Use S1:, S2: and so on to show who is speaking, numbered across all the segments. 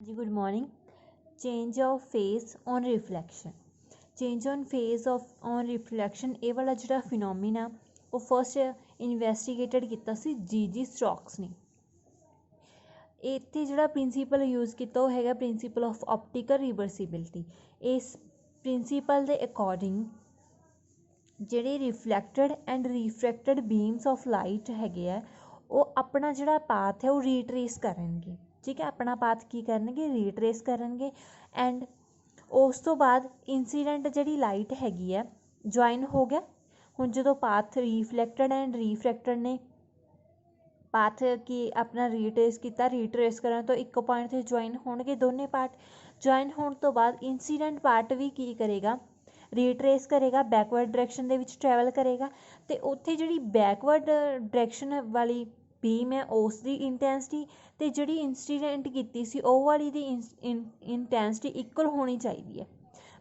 S1: Ji good morning. Change of phase on reflection. Change on phase on reflection ये वाला जो phenomena वो first investigated किया जी stocks ने। इत्थे जो प्रिंसीपल यूज़ किया वो है प्रिंसीपल ऑफ ऑप्टिकल रिवर्सिबिलिटी। इस प्रिंसीपल के अकॉर्डिंग ਜਿਹੜੇ reflected and refracted beams of light है वो अपना जोड़ा पाथ है वो रीट्रेस करेंगे। ठीक है, अपना पाथ की करेंगे रीट्रेस करेंगे एंड उस तो बाद इंसीडेंट जी लाइट हैगी है ज्वाइन हो गया। हुण जो पाथ रिफ्लैक्टेड एंड रिफ्रैक्टेड ने पाथ की अपना रीट्रेस किया, रीट्रेस करन तो एक पॉइंट से ज्वाइन होणगे दोने पार्ट। ज्वाइन होने तो बाद इंसीडेंट पार्ट भी की करेगा रीट्रेस करेगा, बैकवर्ड डायरैक्शन दे विच ट्रैवल करेगा तो उत्थे जिहड़ी बैकवर्ड डायरैक्शन वाली बीम है उसकी इंटैंसिटी तो जिहड़ी इंसीडेंट कीती सी ओह वाली दी इंटैंसिटी इक्वल होनी चाहिए है।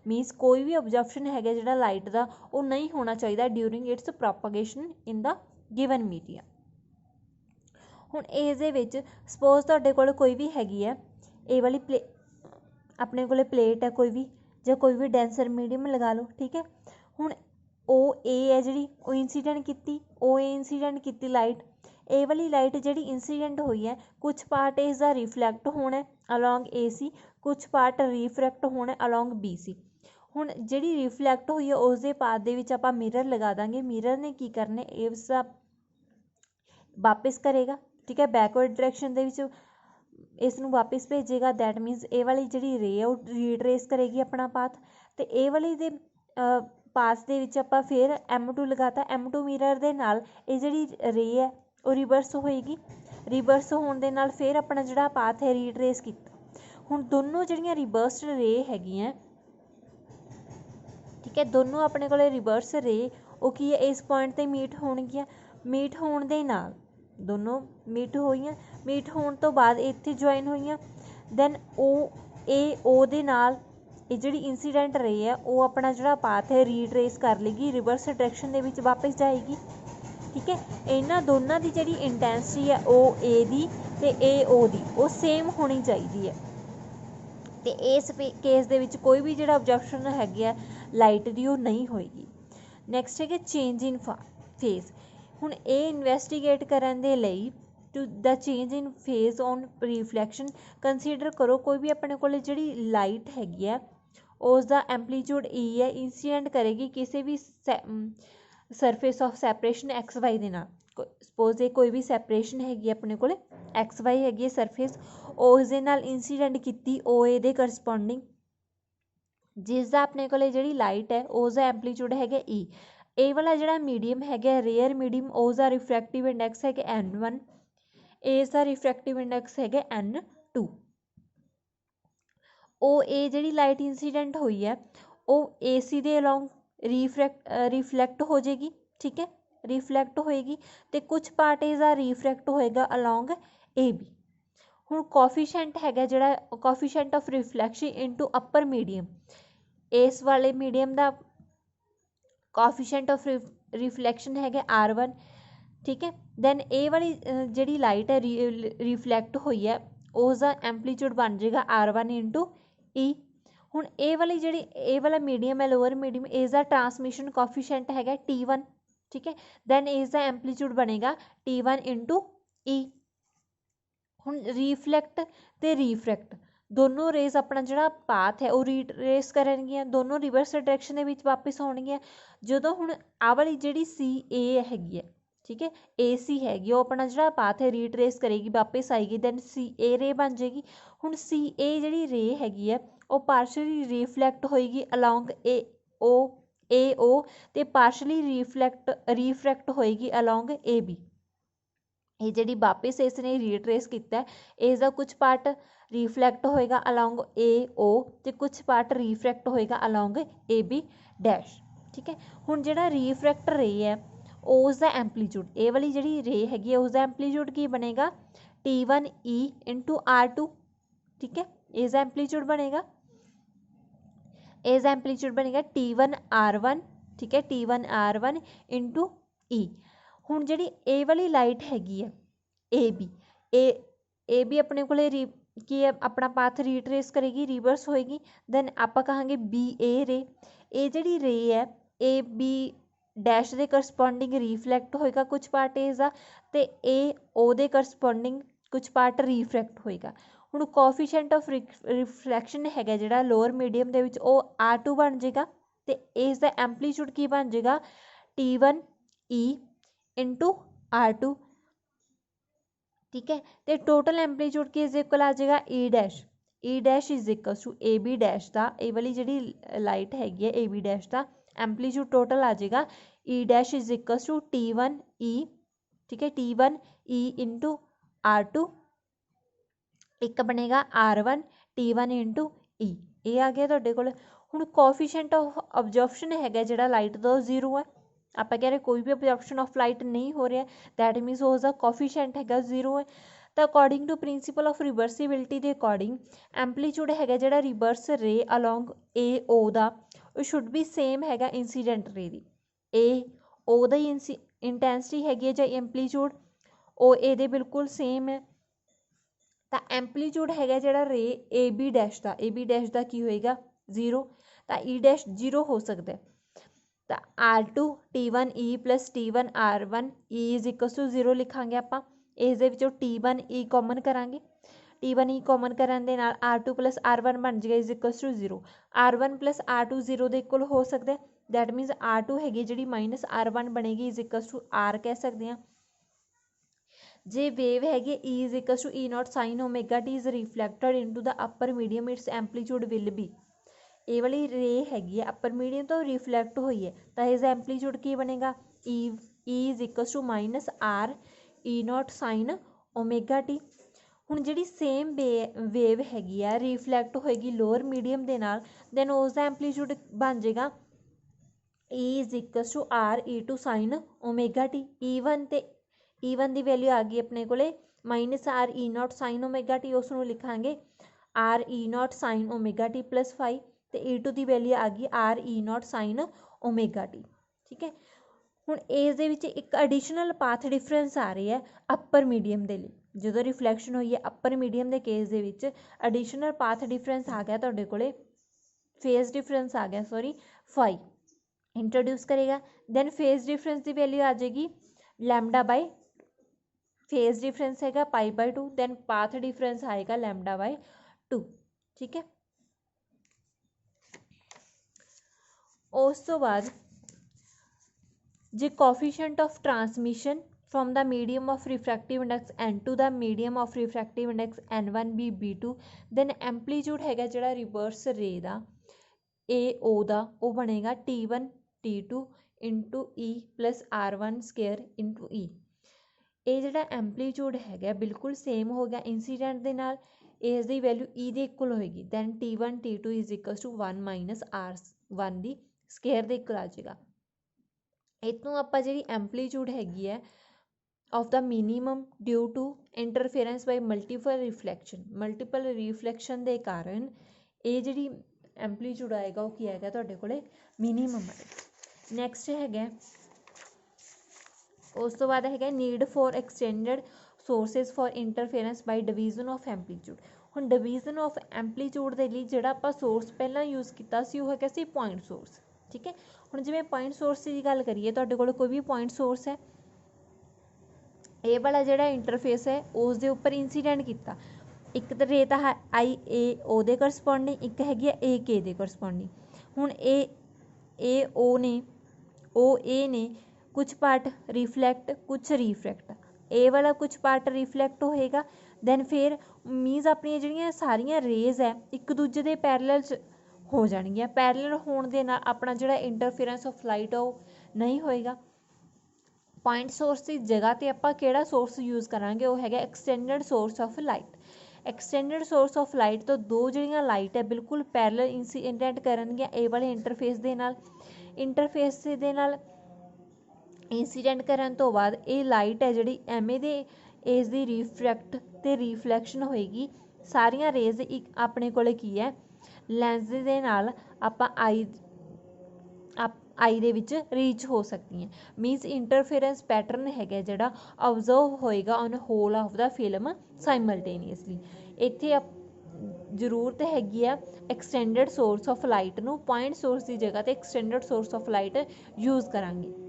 S1: मीनस कोई भी ऑब्जर्वेशन है जिहड़ा लाइट का वो नहीं होना चाहिए during its propagation in the given media. हुण इस दे विच सपोज तुहाडे कोल कोई भी हैगी है ये वाली अपने कोले प्लेट है कोई भी ਜਾਂ कोई भी डेंसर मीडियम लगा लो। ठीक है, हुण ओ ए है जी इंसीडेंट की ओ ए इंसीडेंट की लाइट ए वाली लाइट जी इंसीडेंट हुई है कुछ पार्ट इसका रिफ्लैक्ट होना अलॉन्ग ए सी, कुछ पार्ट रिफ्रैक्ट होना अलॉन्ग बी सी। हुण जी रिफ्लैक्ट हुई है उस पाथ दे विच आपां मिरर लगा देंगे, मिरर ने की करने इसका वापस करेगा। ठीक है, बैकवर्ड डायरैक्शन दे विच इसनूं वापस भेजेगा। दैट मीनस ए वाली जी रे है वो रीट्रेस करेगी अपना पाथ तो ए वाली दे पाथ दे विच आपां फिर M2 लगाता, M2 मिरर दे नाल ये जी रे है वो रिवर्स होएगी, रिवर्स होने दे नाल फिर अपना जिहड़ा पाथ है रीट्रेस किया। हुण दोनों जिहड़ियां रिवर्स रे हैगियां, ठीक है, दोनों अपने कोले रिवर्स रे वो की है इस पॉइंट ते मीट होणगियां, मीट होण दे नाल दोनों मीट होईयां, मीट होने तो बाद इत्थे ज्वाइन होईयां। दैन ओ ए ओ दे नाल ये जिहड़ी इंसीडेंट रे है वो अपना जिहड़ा पाथ है रीट्रेस कर लेगी, रिवर्स डायरैक्शन दे विच वापस जाएगी। ठीक है, इन्हां दोनों की जिहड़ी इंटैंसिटी है ओ ए दी ते ए ओ दी वो सेम होनी चाहिए है। तो इस केस दे विच कोई भी जिहड़ा ऑब्जर्वेशन है लाइट दी वो नहीं होएगी। नैक्सट है चेंज इन फेस। हुण ये इन्वेस्टिगेट करन दे लई to the change in phase on reflection consider करो कोई भी अपने को जिहड़ी लाइट हैगी है उसका एंपलीट्यूड ई है इंसीडेंट करेगी किसी भी surface of separation X Y दे नाल। सपोज ये कोई भी सैपरेशन हैगी अपने को एक्स वाई हैगी सरफेस उस दे नाल इंसीडेंट की ओ ए दे करस्पोंडिंग जिसका अपने को जी लाइट है उसका एंपलीट्यूड है ई। ए वाला जो मीडियम है रेयर मीडियम उसका रिफ्रैक्टिव इंडैक्स है N1, इसका रिफ्रैक्टिव इंडैक्स है N2। ओ ए जी लाइट इंसीडेंट हुई है वो ए सी दे अलॉन्ग रिफ्लैक्ट हो जाएगी। ठीक है, रिफ्लैक्ट होएगी तो कुछ पार्ट इसका रिफ्रैक्ट होएगा अलॉन्ग ए बी। हुण कोफिशेंट है जिहड़ा coefficient of reflection into upper medium, इस वाले मीडियम का कोफिशेंट ऑफ रिफ्लैक्शन है R1। ठीक है, दैन ए वाली जिहड़ी लाइट है रिफ्लैक्ट हुई है उसका एंपलीट्यूड बन जाएगा R1 इंटू ई। हुण ए वाली जिहड़ी ए वाला मीडियम है लोअर मीडियम इसका ट्रांसमिशन कोफिशेंट है T1। ठीक है, दैन इसका एंपलीट्यूड बनेगा T1 इंटू ई। हुण रिफ्लैक्ट ते रिफ्रैक्ट दोनों रेज अपना जिहड़ा पाथ है वो रीट्रेस करनगियां, दोनों रिवर्स डायरैक्शन दे विच वापस आउणगियां। जदों हुण आ वाली जिहड़ी सी ए हैगी है, ठीक है, ए सी हैगी वो अपना जिहड़ा पाथ है रीट्रेस करेगी वापस आएगी, दैन सी ए रे बन जाएगी। हुण सी ए जिहड़ी रे हैगी है वो पार्शली रिफ्लैक्ट होएगी अलॉन्ग ए ओ ते पार्शली रिफ्रैक्ट होएगी अलॉन्ग ए बी। ये जी वापस इसने रीट्रेस किया इसका कुछ पार्ट रिफ्लैक्ट होएगा अलॉन्ग ए ओ तो कुछ पार्ट रिफ्रैक्ट होएगा अलॉन्ग ए बी डैश। ठीक है, हुण जिहड़ा रिफ्रैक्ट रे है उसका एंपलीट्यूड ए वाली जिहड़ी रे हैगी है उसका एंपलीट्यूड की बनेगा T1 E इंटू R2। ठीक है, इसका एंपलीट्यूड बनेगा T1 R1। ठीक है, T1 R1 इंटू ई। हुण जिहड़ी ए वाली लाइट हैगी है ए बी अपने को ਕੀ ਆਪਣਾ ਪਾਥ ਰੀਟਰੇਸ ਕਰੇਗੀ, ਰਿਵਰਸ ਹੋਏਗੀ। ਦੈਨ ਆਪਾਂ ਕਹਾਂਗੇ ਬੀ ਏ ਰੇ, ਇਹ ਜਿਹੜੀ ਰੇ ਹੈ ਏ ਬੀ ਡੈਸ਼ ਦੇ ਕਰਸਪੋਂਡਿੰਗ ਰਿਫਲੈਕਟ ਹੋਏਗਾ ਕੁਛ ਪਾਰਟ ਏਜ ਦਾ, ਅਤੇ ਏ ਓ ਦੇ ਕਰਸਪੋਂਡਿੰਗ ਕੁਛ ਪਾਰਟ ਰਿਫਲੈਕਟ ਹੋਏਗਾ। ਹੁਣ ਕੋਫੀਸ਼ੀਐਂਟ ਆਫ ਰਿਫਲੈਕਸ਼ਨ ਹੈਗਾ ਜਿਹੜਾ ਲੋਅਰ ਮੀਡੀਅਮ ਦੇ ਵਿੱਚ, ਉਹ R2 ਬਣ ਜਾਏਗਾ, ਅਤੇ ਇਸ ਦਾ ਐਂਪਲੀਟਿਊਡ ਕੀ ਬਣ ਜਾਏਗਾ, T1 E ਇੰਟੂ R2, ठीक है। तो टोटल एंपलीट्यूड की इज इक्वल आ जाएगा E dash is equal to A B dash का, ये वाली जी लाइट हैगी है ए बी डैश का एंपलीट्यूड टोटल आ जाएगा E dash is equal to T1 E, ठीक है, T1 E इंटू R2, एक बनेगा R1 T1 इंटू E, ये आ गया तुहाडे कोल। हुण कोफिशिएंट ऑफ ऑब्जॉर्प्शन हैगा जिहड़ा लाइट दा 0 है, आप कह रहे कोई भी ऑब्जॉर्प्शन ऑफ लाइट नहीं हो रहा, दैट मीनस उसका कोफिशिएंट हैगा 0 है। तो according to principle of reversibility के अकॉर्डिंग एंपलीट्यूड हैगा जिहड़ा reverse ray along A O दा शुड बी सेम हैगा इंसीडेंट रे दी, ए ओ दा ही इंटेंसिटी हैगी है जां एंपलीट्यूड ओ ए दे बिल्कुल सेम है। तो एंपलीट्यूड हैगा जिहड़ा रे ए बी डैश का की होएगा 0, तो ई डैश 0 हो सकता है। तो R2 T1 E plus T1 R1 E is equal to 0 लिखांगे आपां, इस दे विचों T1 E कॉमन करांगे, T1 E कॉमन करन दे नाल R2 प्लस R1 बन जाएगा is equal to 0, R1 plus R2 0 दे इक्वल हो सकता है, दैट मीनस R2 हैगी जिहड़ी माइनस R1 बनेगी इज इक्वल टू R कह सकते हैं। जे वेव हैगी E is equal to E not sine omega t is reflected into the upper medium, its amplitude will be, ये वाली रे हैगी है अपर मीडियम तो रिफ्लैक्ट हुई है, तो इस एंपलीट्यूड की बनेगा E is equal to minus R E not sine omega T. हुण जिहड़ी सेम वेव हैगी है रिफ्लैक्ट होएगी लोअर मीडियम दे नाल, दैन उसका एंपलीट्यूड बन जाएगा E is equal to R E2 sine omega t. E1 की वैल्यू आ गई अपने को minus R E not sine omega t, उसनूं लिखांगे R E not sine omega t plus 5, तो E2 की वैल्यू आ गई R E not sine omega t, ठीक है। हुण इस दे विच एक एडिशनल पाथ डिफरेंस आ रही है अपर मीडियम के लिए, जो रिफ्लैक्शन हुई है अपर मीडियम के केस दे विच एडिशनल पाथ डिफरेंस आ गया तुहाडे कोले, फेज डिफरेंस आ गया सॉरी 5 इंट्रोड्यूस करेगा। दैन फेज डिफरेंस की वैल्यू आ जाएगी लैमडा बाय, फेज डिफरेंस हैगा π/2, दैन पाथ डिफरेंस आएगा λ/2, ठीक है। उस तो बाद जे coefficient of transmission from the medium of refractive index N2 the medium of refractive index N1 be B2, then amplitude हैगा जिहड़ा रिवर्स रे दा ए ओ दा वो बनेगा T1 T2 into E plus R1 square into E। ये जिहड़ा एंपलीट्यूड हैगा बिल्कुल सेम हो गया इंसीडेंट दे नाल, इस दी वैल्यू E दे इक्वल होएगी, then T1 T2 is equal to 1 minus R1 दी स्केयर दे इक्वल आ जाएगा। इतों आपां जिहड़ी एंपलीट्यूड हैगी है of the minimum due to interference by multiple reflection के कारण ये जिहड़ी एंपलीट्यूड आएगा वो की आएगा तुहाडे कोले मिनीमम आएगा। नैक्सट है उस तो बाद है need for extended sources for interference by division of amplitude. हुण डिवीजन ऑफ एंपलीट्यूड के लिए जिहड़ा आपां सोर्स पहला यूज़ किया सी वो हैगा सी पॉइंट सोर्स, ठीक है। हुण जिवें पॉइंट सोर्स की गल करिए तुहाडे कोल कोई भी पॉइंट सोर्स है, ये वाला जिहड़ा इंटरफेस है उस दे उपर इंसीडेंट किया, एक तो रे तो आई ए ओ दे करस्पोंडिंग, एक हैगी ए के दे करस्पोंडिंग। हुण ए ओ ने ओ ए ने कुछ पार्ट रिफ्लैक्ट कुछ रिफ्रैक्ट, ए वाला कुछ पार्ट रिफ्लैक्ट होएगा, दैन फिर मीनस अपनी जिहड़ियां सारियां रेज है एक दूजे दे पैरेलल हो जाणगियां, पैरेलल होण दे नाल अपना जिहड़ा इंटरफेरेंस ऑफ लाइट है वो नहीं होएगा। पॉइंट सोर्स की जगह ते आपां किहड़ा सोर्स यूज़ करांगे वो हैगा extended source of light. Extended source of light तो दो जिहड़ियां लाइट है बिल्कुल पैरेलल इंसीडेंट करनगियां ए वाले इंटरफेस दे नाल, इंटरफेस दे नाल इंसीडेंट करन तो बाद ये लाइट है जिहड़ी एवें दे इस दी रिफ्रैक्ट ते रिफ्लैक्शन होएगी, सारियां रेज एक अपने कोले की है लैंस दे नाल आपां आई दे विच रीच हो सकती हैं। मीनस इंटरफेरेंस पैटर्न है जिहड़ा ऑब्जर्व होएगा on whole of the film simultaneously. इत्थे ਜ਼ਰੂਰਤ ਹੈਗੀ ਆ ਐਕਸਟੈਂਡਡ ਸੋਰਸ ਆਫ ਲਾਈਟ ਨੂੰ, ਪੁਆਇੰਟ ਸੋਰਸ ਦੀ ਜਗ੍ਹਾ 'ਤੇ extended source of light use ਕਰਾਂਗੇ।